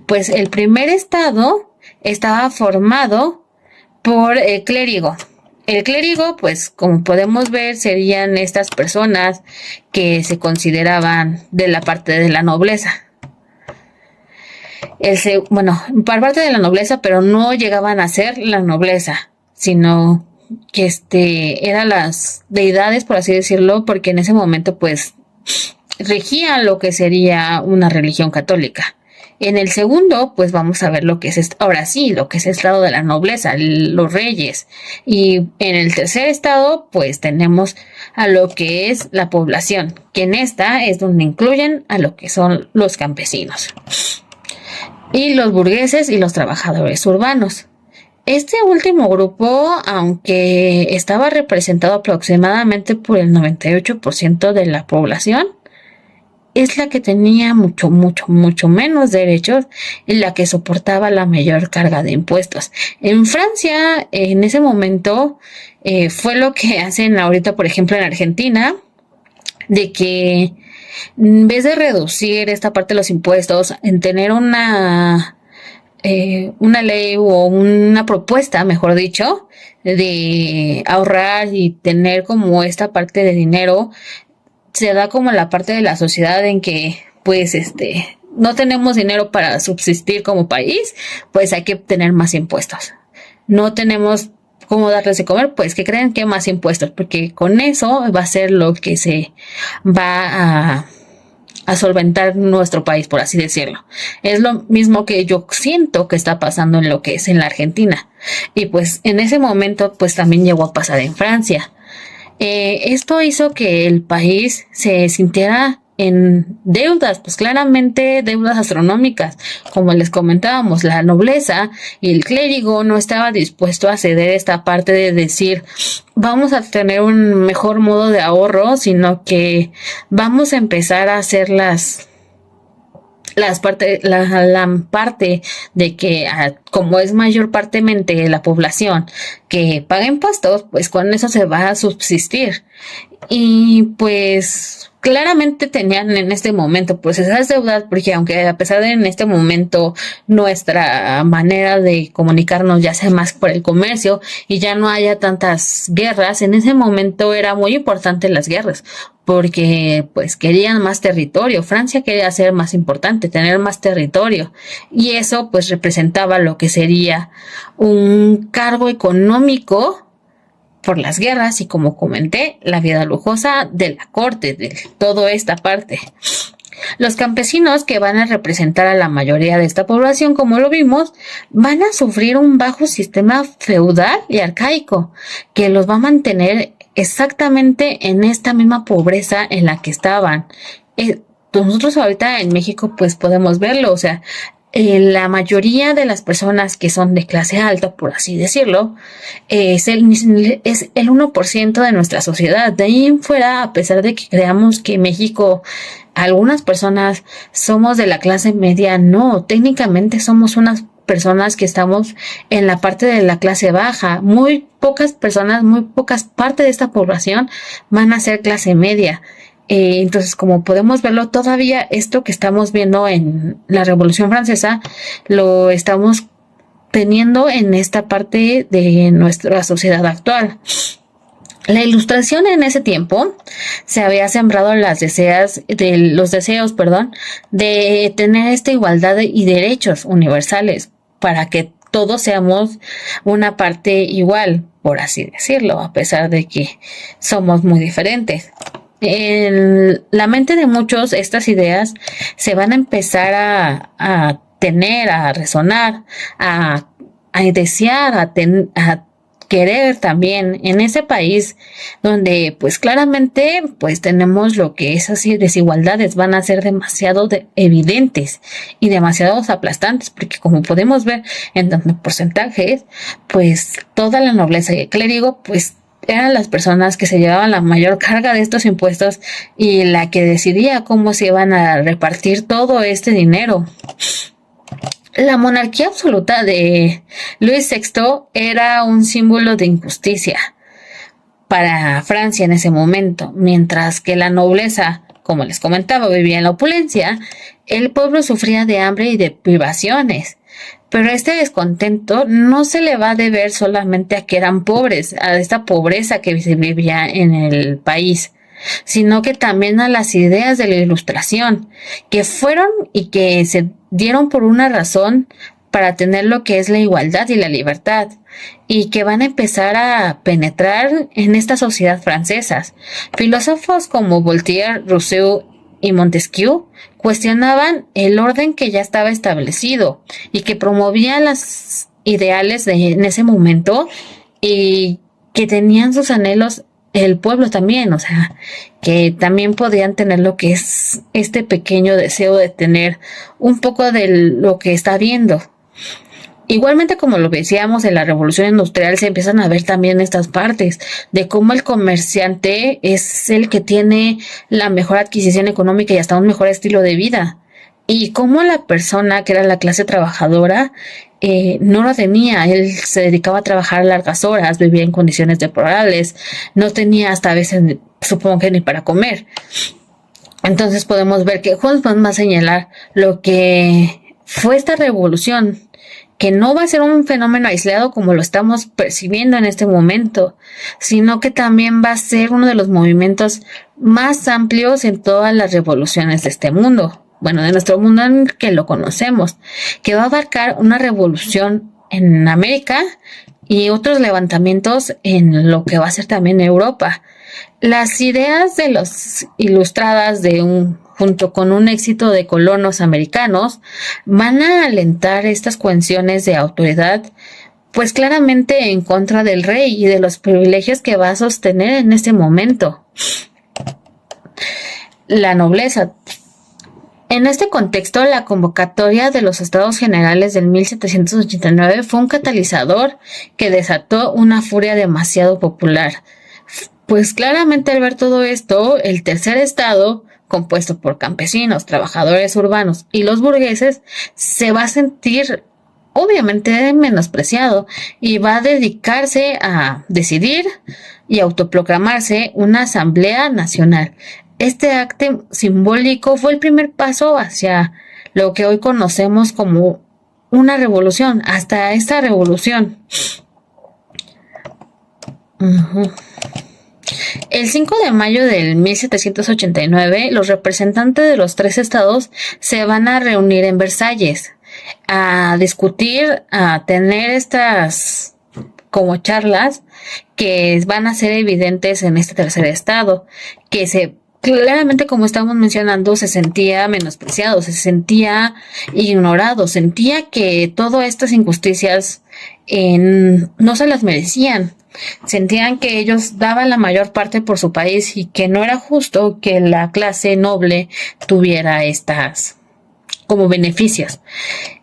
Pues el primer estado estaba formado por el clérigo. El clérigo, pues como podemos ver, serían estas personas que se consideraban de la parte de la nobleza. bueno, por parte de la nobleza, pero no llegaban a ser la nobleza, sino que eran las deidades, por así decirlo, porque en ese momento pues regía lo que sería una religión católica. En el segundo, pues vamos a ver lo que es, ahora sí, lo que es el estado de la nobleza, los reyes. Y en el tercer estado, pues tenemos a lo que es la población, que en esta es donde incluyen a lo que son los campesinos. Y los burgueses y los trabajadores urbanos. Este último grupo, aunque estaba representado aproximadamente por el 98% de la población, es la que tenía mucho menos derechos y la que soportaba la mayor carga de impuestos. En Francia, en ese momento, fue lo que hacen ahorita, por ejemplo, en Argentina, de que en vez de reducir esta parte de los impuestos, en tener una ley o una propuesta, mejor dicho, de ahorrar y tener como esta parte de dinero, se da como la parte de la sociedad en que pues no tenemos dinero para subsistir como país, pues hay que tener más impuestos. No tenemos cómo darles de comer, pues que creen que más impuestos, porque con eso va a ser lo que se va a solventar nuestro país, por así decirlo. Es lo mismo que yo siento que está pasando en lo que es en la Argentina. Y pues en ese momento pues también llegó a pasar en Francia. Esto hizo que el país se sintiera en deudas, pues claramente deudas astronómicas. Como les comentábamos, la nobleza y el clérigo no estaba dispuesto a ceder esta parte de decir vamos a tener un mejor modo de ahorro, sino que vamos a empezar a hacer la parte de que como es mayorpartemente la población que paga impuestos, pues con eso se va a subsistir. Y pues claramente tenían en este momento pues esas deudas, porque aunque a pesar de en este momento nuestra manera de comunicarnos ya sea más por el comercio y ya no haya tantas guerras, en ese momento era muy importante las guerras, porque pues querían más territorio. Francia quería ser más importante, tener más territorio, y eso pues representaba lo que sería un cargo económico por las guerras y, como comenté, la vida lujosa de la corte, de toda esta parte. Los campesinos, que van a representar a la mayoría de esta población, como lo vimos, van a sufrir un bajo sistema feudal y arcaico que los va a mantener exactamente en esta misma pobreza en la que estaban. Nosotros ahorita en México pues podemos verlo, o sea, la mayoría de las personas que son de clase alta, por así decirlo, es el 1% de nuestra sociedad. De ahí en fuera, a pesar de que creamos que México, algunas personas somos de la clase media, no, técnicamente somos unas personas que estamos en la parte de la clase baja. Muy pocas personas, muy pocas parte de esta población van a ser clase media. Entonces, como podemos verlo, todavía esto que estamos viendo en la Revolución Francesa lo estamos teniendo en esta parte de nuestra sociedad actual. La Ilustración en ese tiempo se había sembrado los deseos, de tener esta igualdad y derechos universales para que todos seamos una parte igual, por así decirlo, a pesar de que somos muy diferentes. En la mente de muchos estas ideas se van a empezar a tener, a resonar, a desear, a querer también en ese país donde pues claramente pues tenemos lo que es así, desigualdades van a ser demasiado evidentes y demasiado aplastantes, porque como podemos ver en tantos porcentajes, pues toda la nobleza y el clérigo pues eran las personas que se llevaban la mayor carga de estos impuestos y la que decidía cómo se iban a repartir todo este dinero. La monarquía absoluta de Luis VI era un símbolo de injusticia para Francia en ese momento, mientras que la nobleza, como les comentaba, vivía en la opulencia. El pueblo sufría de hambre y de privaciones. Pero este descontento no se le va a deber solamente a que eran pobres, a esta pobreza que se vivía en el país, sino que también a las ideas de la Ilustración, que fueron y que se dieron por una razón para tener lo que es la igualdad y la libertad, y que van a empezar a penetrar en esta sociedad francesa. Filósofos como Voltaire, Rousseau y Montesquieu cuestionaban el orden que ya estaba establecido y que promovían los ideales en ese momento y que tenían sus anhelos el pueblo también, o sea, que también podían tener lo que es este pequeño deseo de tener un poco de lo que está viendo. Igualmente, como lo decíamos, en la revolución industrial se empiezan a ver también estas partes de cómo el comerciante es el que tiene la mejor adquisición económica y hasta un mejor estilo de vida, y cómo la persona que era la clase trabajadora no lo tenía. Él se dedicaba a trabajar largas horas, vivía en condiciones deplorables, no tenía hasta a veces, supongo que ni para comer. Entonces podemos ver que Hobsbawm va a señalar lo que fue esta revolución, que no va a ser un fenómeno aislado como lo estamos percibiendo en este momento, sino que también va a ser uno de los movimientos más amplios en todas las revoluciones de este mundo, bueno, de nuestro mundo en que lo conocemos, que va a abarcar una revolución en América y otros levantamientos en lo que va a ser también Europa. Las ideas de los ilustradas junto con un éxito de colonos americanos, van a alentar estas cuestiones de autoridad, pues claramente en contra del rey y de los privilegios que va a sostener en este momento la nobleza. En este contexto, la convocatoria de los Estados Generales del 1789 fue un catalizador que desató una furia demasiado popular. Pues claramente al ver todo esto, el tercer estado, compuesto por campesinos, trabajadores urbanos y los burgueses, se va a sentir obviamente menospreciado y va a dedicarse a decidir y autoproclamarse una asamblea nacional. Este acto simbólico fue el primer paso hacia lo que hoy conocemos como una revolución, hasta esta revolución. El 5 de mayo del 1789, los representantes de los tres estados se van a reunir en Versalles a discutir, a tener estas como charlas que van a ser evidentes en este tercer estado, que claramente, como estamos mencionando, se sentía menospreciado, se sentía ignorado, sentía que todas estas injusticias no se las merecían. Sentían que ellos daban la mayor parte por su país y que no era justo que la clase noble tuviera estas como beneficios.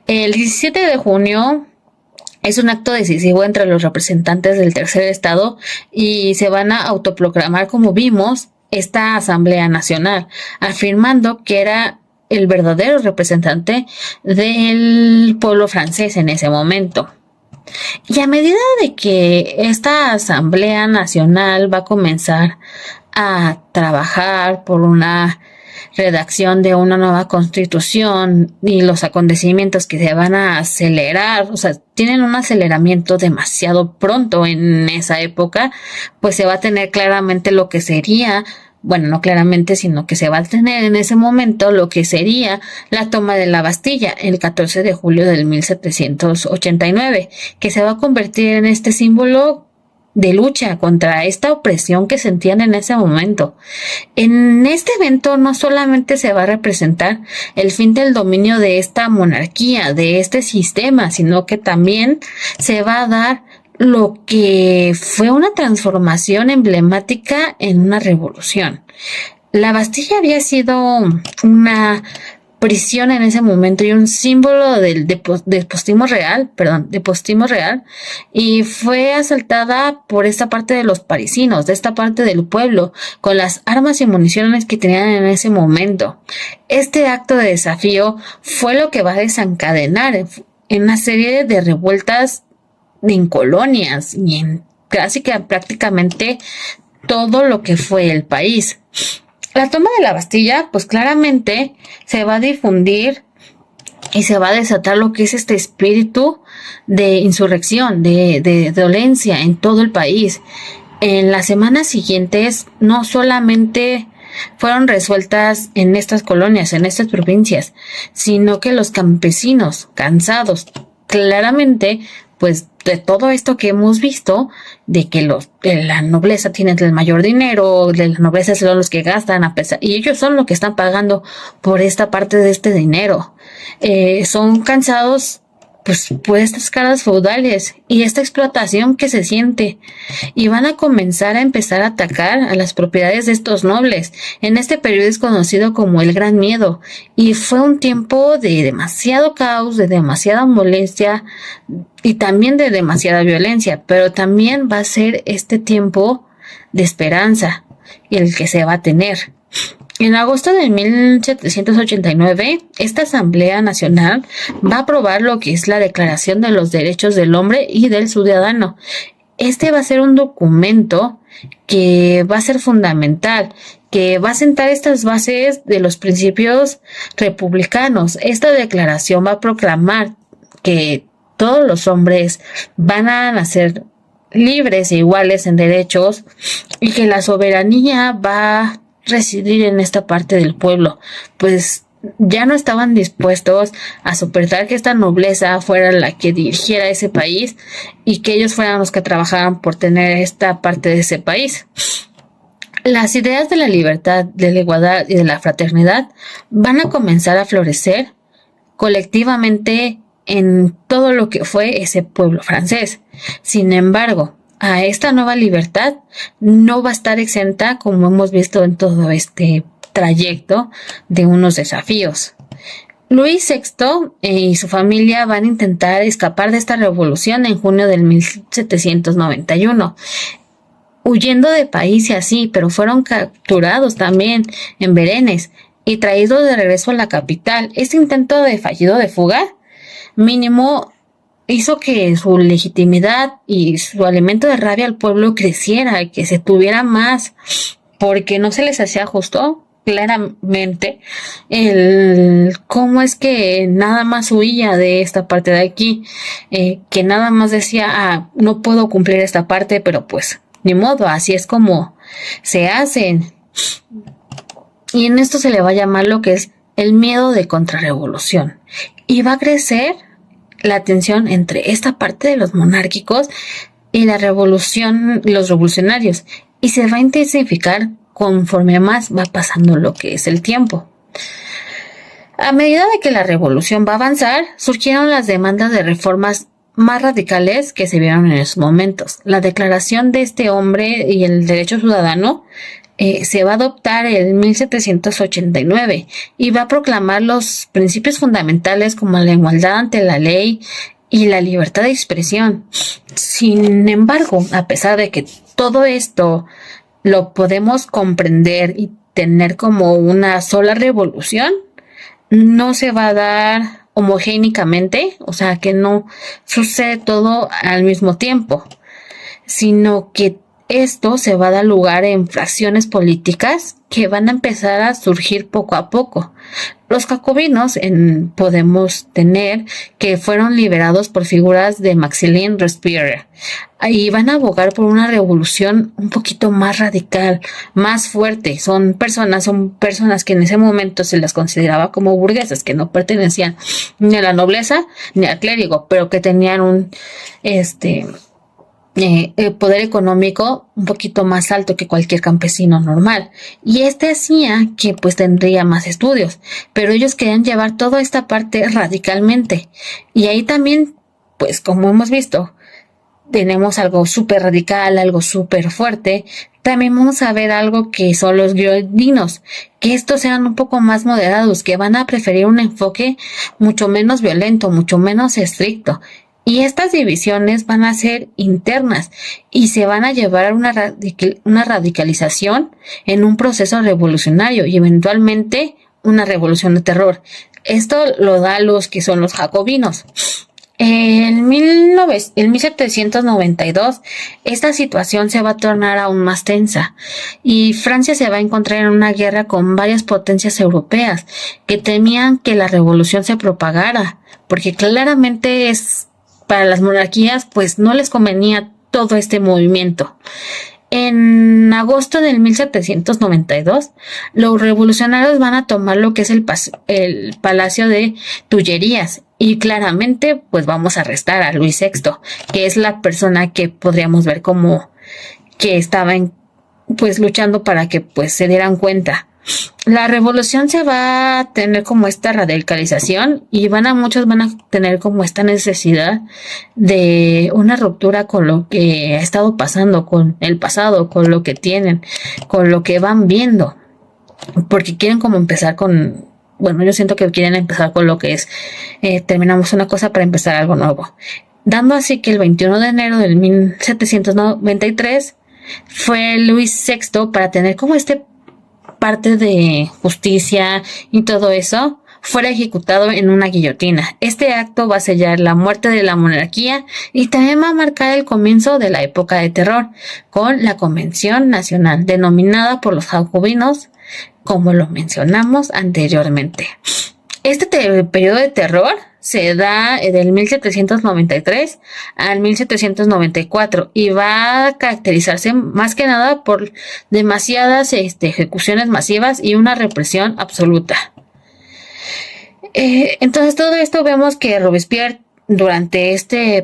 El 17 de junio es un acto decisivo entre los representantes del tercer estado y se van a autoproclamar, como vimos, esta Asamblea Nacional, afirmando que era el verdadero representante del pueblo francés en ese momento. Y a medida de que esta Asamblea Nacional va a comenzar a trabajar por una redacción de una nueva constitución y los acontecimientos que se van a acelerar, o sea, tienen un aceleramiento demasiado pronto en esa época, pues se va a tener claramente lo que sería, bueno, no claramente, sino que se va a tener en ese momento lo que sería la toma de la Bastilla el 14 de julio del 1789, que se va a convertir en este símbolo de lucha contra esta opresión que sentían en ese momento. En este evento no solamente se va a representar el fin del dominio de esta monarquía, de este sistema, sino que también se va a dar lo que fue una transformación emblemática en una revolución. La Bastilla había sido una prisión en ese momento y un símbolo del despotismo real, y fue asaltada por esta parte de los parisinos, de esta parte del pueblo, con las armas y municiones que tenían en ese momento. Este acto de desafío fue lo que va a desencadenar en una serie de revueltas en colonias y en casi que prácticamente todo lo que fue el país. La toma de la Bastilla, pues claramente se va a difundir y se va a desatar lo que es este espíritu de insurrección, de dolencia en todo el país. En las semanas siguientes no solamente fueron resueltas en estas colonias, en estas provincias, sino que los campesinos, cansados claramente, pues de todo esto que hemos visto, de que de la nobleza tiene el mayor dinero, de la nobleza son los que gastan a pesar, y ellos son los que están pagando por esta parte de este dinero. Son cansados pues por estas caras feudales y esta explotación que se siente, y van a comenzar a empezar a atacar a las propiedades de estos nobles. En este periodo es conocido como el Gran Miedo, y fue un tiempo de demasiado caos, de demasiada molestia y también de demasiada violencia, pero también va a ser este tiempo de esperanza y el que se va a tener. En agosto de 1789, esta Asamblea Nacional va a aprobar lo que es la Declaración de los Derechos del Hombre y del Ciudadano. Este va a ser un documento que va a ser fundamental, que va a sentar estas bases de los principios republicanos. Esta declaración va a proclamar que todos los hombres van a nacer libres e iguales en derechos, y que la soberanía va a residir en esta parte del pueblo, pues ya no estaban dispuestos a soportar que esta nobleza fuera la que dirigiera ese país y que ellos fueran los que trabajaran por tener esta parte de ese país. Las ideas de la libertad, de la igualdad y de la fraternidad van a comenzar a florecer colectivamente en todo lo que fue ese pueblo francés. Sin embargo, a esta nueva libertad no va a estar exenta, como hemos visto en todo este trayecto, de unos desafíos. Luis VI y su familia van a intentar escapar de esta revolución en junio del 1791, huyendo de país y así, pero fueron capturados también en Berenes y traídos de regreso a la capital. Este intento de fallido de fuga mínimo hizo que su legitimidad y su alimento de rabia al pueblo creciera y que se tuviera más, porque no se les hacía justo claramente el cómo es que nada más huía de esta parte de aquí, que nada más decía, no puedo cumplir esta parte, pero pues ni modo, así es como se hacen. Y en esto se le va a llamar lo que es el miedo de contrarrevolución, y va a crecer la tensión entre esta parte de los monárquicos y la revolución, los revolucionarios, y se va a intensificar conforme más va pasando lo que es el tiempo. A medida de que la revolución va a avanzar, surgieron las demandas de reformas más radicales que se vieron en esos momentos. La declaración de este hombre y el derecho ciudadano se va a adoptar en 1789 y va a proclamar los principios fundamentales como la igualdad ante la ley y la libertad de expresión. Sin embargo, a pesar de que todo esto lo podemos comprender y tener como una sola revolución, no se va a dar homogéneamente, o sea que no sucede todo al mismo tiempo, sino que esto se va a dar lugar en fracciones políticas que van a empezar a surgir poco a poco. Los jacobinos podemos tener que fueron liberados por figuras de Maximilien Robespierre y van a abogar por una revolución un poquito más radical, más fuerte. Son personas que en ese momento se las consideraba como burguesas, que no pertenecían ni a la nobleza ni al clérigo, pero que tenían un poder económico un poquito más alto que cualquier campesino normal, y hacía que pues tendría más estudios, pero ellos querían llevar toda esta parte radicalmente, y ahí también pues como hemos visto tenemos algo súper radical, algo súper fuerte. También vamos a ver algo que son los guillotinos, que estos sean un poco más moderados, que van a preferir un enfoque mucho menos violento, mucho menos estricto. Y estas divisiones van a ser internas y se van a llevar a una radicalización en un proceso revolucionario y eventualmente una revolución de terror. Esto lo da los que son los jacobinos. En 1792, esta situación se va a tornar aún más tensa y Francia se va a encontrar en una guerra con varias potencias europeas que temían que la revolución se propagara, porque claramente para las monarquías pues no les convenía todo este movimiento. En agosto del 1792, los revolucionarios van a tomar lo que es el Palacio de Tullerías y claramente pues vamos a arrestar a Luis VI, que es la persona que podríamos ver como que estaba pues luchando para que pues se dieran cuenta. La revolución se va a tener como esta radicalización y muchos van a tener como esta necesidad de una ruptura con lo que ha estado pasando, con el pasado, con lo que tienen, con lo que van viendo, porque quieren como empezar yo siento que quieren empezar con lo que es, terminamos una cosa para empezar algo nuevo. Dando así que el 21 de enero del 1793 fue Luis VI para tener como parte de justicia y todo eso, fuera ejecutado en una guillotina. Este acto va a sellar la muerte de la monarquía y también va a marcar el comienzo de la época de terror, con la Convención Nacional, denominada por los jacobinos, como lo mencionamos anteriormente. Este periodo de terror se da del 1793 al 1794 y va a caracterizarse más que nada por demasiadas ejecuciones masivas y una represión absoluta. Entonces todo esto vemos que Robespierre durante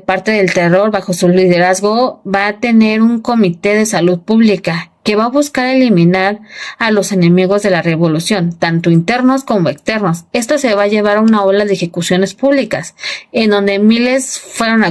parte del terror bajo su liderazgo va a tener un comité de salud pública que va a buscar eliminar a los enemigos de la revolución, tanto internos como externos. Esto se va a llevar a una ola de ejecuciones públicas, en donde miles fueron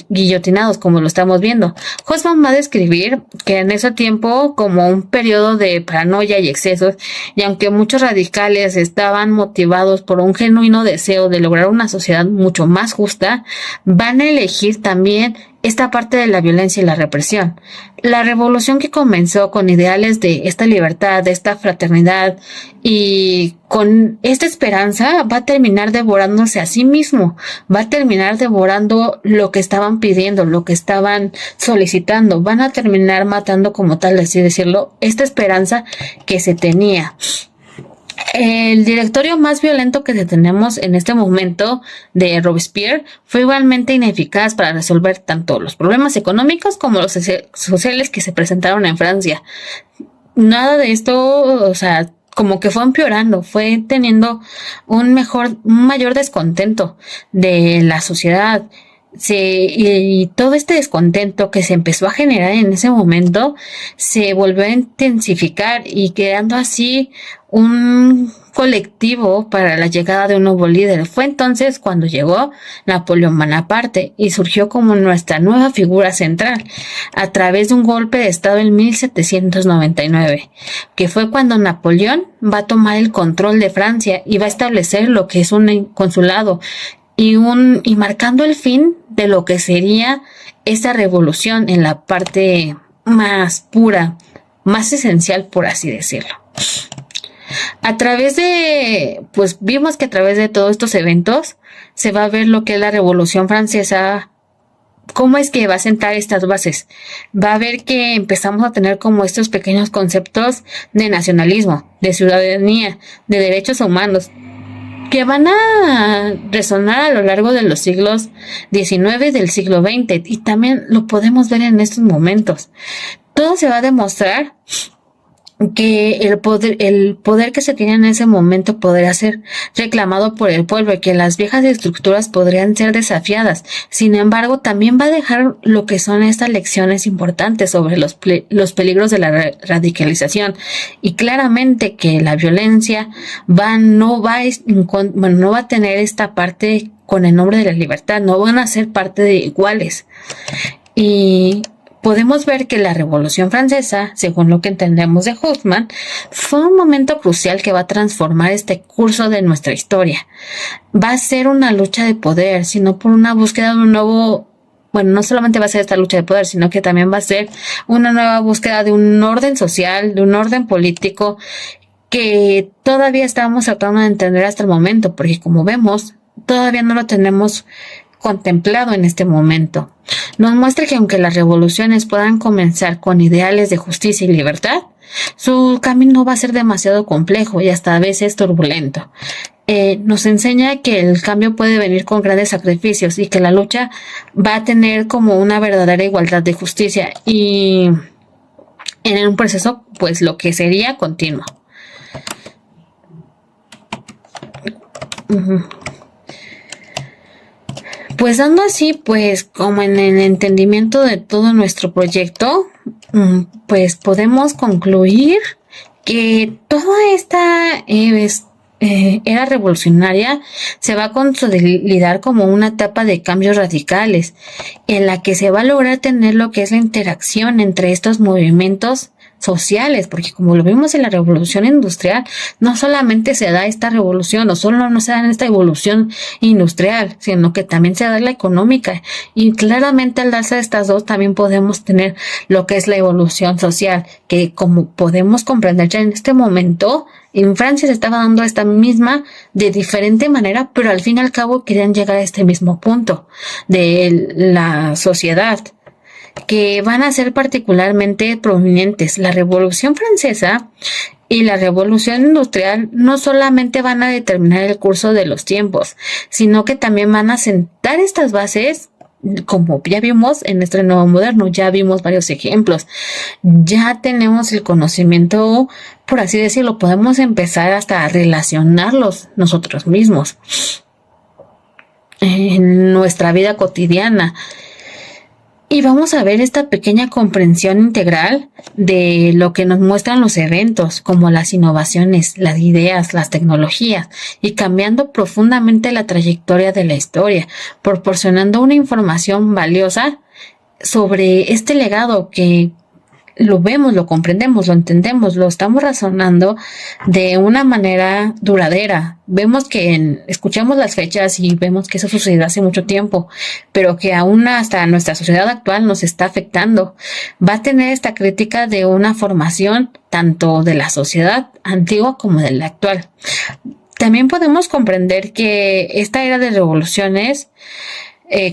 guillotinados, como lo estamos viendo. Hobsbawm va a describir que en ese tiempo como un periodo de paranoia y excesos, y aunque muchos radicales estaban motivados por un genuino deseo de lograr una sociedad mucho más justa, van a elegir también esta parte de la violencia y la represión. La revolución que comenzó con ideales de esta libertad, de esta fraternidad y con esta esperanza va a terminar devorándose a sí mismo, va a terminar devorando lo que estaban pidiendo, lo que estaban solicitando, van a terminar matando como tal, así decirlo, esta esperanza que se tenía. El directorio más violento que tenemos en este momento de Robespierre fue igualmente ineficaz para resolver tanto los problemas económicos como los sociales que se presentaron en Francia. Nada de esto, como que fue empeorando, fue teniendo un mayor descontento de la sociedad. Y todo este descontento que se empezó a generar en ese momento se volvió a intensificar y creando así un colectivo para la llegada de un nuevo líder. Fue entonces cuando llegó Napoleón Bonaparte y surgió como nuestra nueva figura central a través de un golpe de estado en 1799, que fue cuando Napoleón va a tomar el control de Francia y va a establecer lo que es un consulado y marcando el fin de lo que sería esta revolución en la parte más pura, más esencial, por así decirlo. Vimos que a través de todos estos eventos se va a ver lo que es la Revolución Francesa, cómo es que va a sentar estas bases. Va a ver que empezamos a tener como estos pequeños conceptos de nacionalismo, de ciudadanía, de derechos humanos, que van a resonar a lo largo de los siglos XIX y del siglo XX, y también lo podemos ver en estos momentos. Todo se va a demostrar que el poder que se tiene en ese momento podría ser reclamado por el pueblo y que las viejas estructuras podrían ser desafiadas. Sin embargo, también va a dejar lo que son estas lecciones importantes sobre los peligros de la radicalización, y claramente que la violencia no va a tener esta parte con el nombre de la libertad, no van a ser parte de iguales. Y podemos ver que la Revolución Francesa, según lo que entendemos de Hobsbawm, fue un momento crucial que va a transformar este curso de nuestra historia. Va a ser una lucha de poder, sino por una búsqueda de un nuevo, no solamente va a ser esta lucha de poder, sino que también va a ser una nueva búsqueda de un orden social, de un orden político que todavía estamos tratando de entender hasta el momento, porque como vemos, todavía no lo tenemos contemplado en este momento. Nos muestra que aunque las revoluciones puedan comenzar con ideales de justicia y libertad, su camino va a ser demasiado complejo y hasta a veces turbulento. Nos enseña que el cambio puede venir con grandes sacrificios y que la lucha va a tener como una verdadera igualdad de justicia. Y en un proceso, pues lo que sería continuo. Pues dando así, pues como en el entendimiento de todo nuestro proyecto, pues podemos concluir que toda esta era revolucionaria se va a consolidar como una etapa de cambios radicales, en la que se va a lograr tener lo que es la interacción entre estos movimientos sociales, porque como lo vimos en la revolución industrial, no solamente se da esta revolución, o solo no se da en esta evolución industrial, sino que también se da la económica, y claramente al darse estas dos también podemos tener lo que es la evolución social, que como podemos comprender ya en este momento, en Francia se estaba dando esta misma de diferente manera, pero al fin y al cabo querían llegar a este mismo punto de la sociedad, que van a ser particularmente prominentes. La Revolución Francesa y la Revolución Industrial no solamente van a determinar el curso de los tiempos, sino que también van a sentar estas bases. Como ya vimos en nuestro nuevo moderno, ya vimos varios ejemplos, ya tenemos el conocimiento, por así decirlo, podemos empezar hasta a relacionarlos nosotros mismos en nuestra vida cotidiana. Y vamos a ver esta pequeña comprensión integral de lo que nos muestran los eventos, como las innovaciones, las ideas, las tecnologías, y cambiando profundamente la trayectoria de la historia, proporcionando una información valiosa sobre este legado que lo vemos, lo comprendemos, lo entendemos, lo estamos razonando de una manera duradera. Vemos que escuchamos las fechas y vemos que eso sucedió hace mucho tiempo, pero que aún hasta nuestra sociedad actual nos está afectando. Va a tener esta crítica de una formación tanto de la sociedad antigua como de la actual. También podemos comprender que esta era de revoluciones,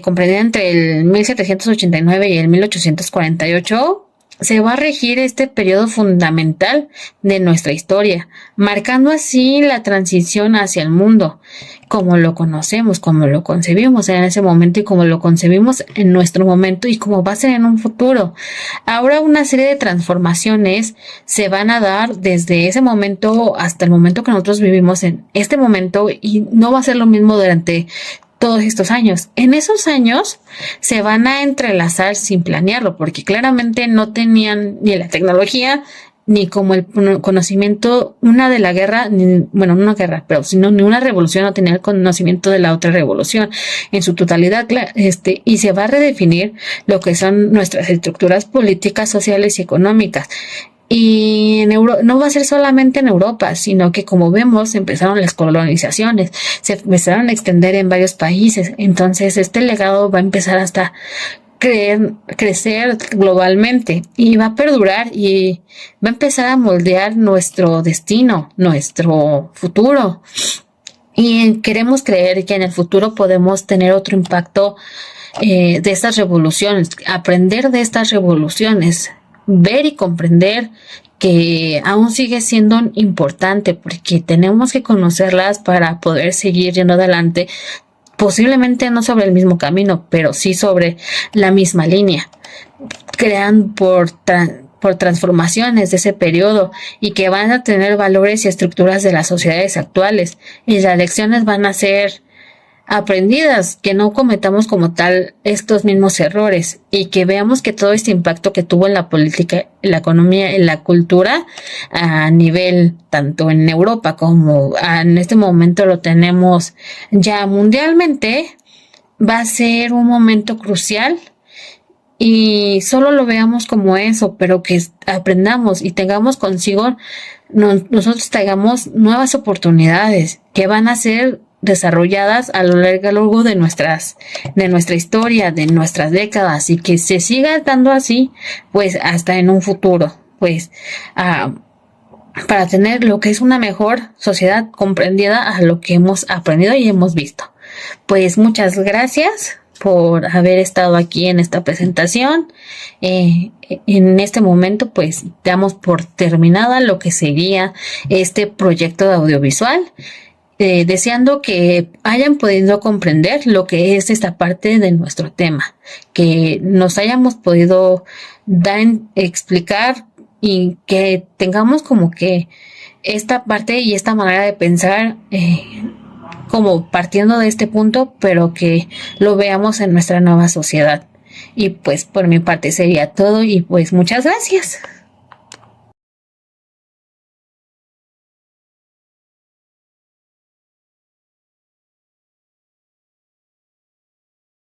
comprendida entre el 1789 y el 1848, se va a regir este periodo fundamental de nuestra historia, marcando así la transición hacia el mundo, como lo conocemos, como lo concebimos en ese momento y como lo concebimos en nuestro momento y como va a ser en un futuro. Ahora una serie de transformaciones se van a dar desde ese momento hasta el momento que nosotros vivimos en este momento, y no va a ser lo mismo durante todos estos años. En esos años se van a entrelazar sin planearlo, porque claramente no tenían ni la tecnología ni como el conocimiento, una de la guerra, bueno, no una guerra, pero sino ni una revolución no tenía el conocimiento de la otra revolución en su totalidad, y se va a redefinir lo que son nuestras estructuras políticas, sociales y económicas. Y no va a ser solamente en Europa, sino que como vemos empezaron las colonizaciones, se empezaron a extender en varios países. Entonces este legado va a empezar hasta crecer globalmente y va a perdurar y va a empezar a moldear nuestro destino, nuestro futuro. Y queremos creer que en el futuro podemos tener otro impacto de estas revoluciones, aprender de estas revoluciones, ver y comprender que aún sigue siendo importante, porque tenemos que conocerlas para poder seguir yendo adelante, posiblemente no sobre el mismo camino, pero sí sobre la misma línea, crean por transformaciones de ese periodo y que van a tener valores y estructuras de las sociedades actuales, y las lecciones van a ser aprendidas, que no cometamos como tal estos mismos errores y que veamos que todo este impacto que tuvo en la política, en la economía, en la cultura, a nivel tanto en Europa como en este momento lo tenemos ya mundialmente, va a ser un momento crucial. Y solo lo veamos como eso, pero que aprendamos y tengamos consigo, nosotros tengamos nuevas oportunidades que van a ser desarrolladas a lo largo de nuestra historia, de nuestras décadas, y que se siga dando así, pues hasta en un futuro, pues para tener lo que es una mejor sociedad comprendida a lo que hemos aprendido y hemos visto. Pues muchas gracias por haber estado aquí en esta presentación. En este momento pues damos por terminada lo que sería este proyecto de audiovisual, deseando que hayan podido comprender lo que es esta parte de nuestro tema, que nos hayamos podido explicar y que tengamos como que esta parte y esta manera de pensar como partiendo de este punto, pero que lo veamos en nuestra nueva sociedad. Y pues por mi parte sería todo y pues muchas gracias.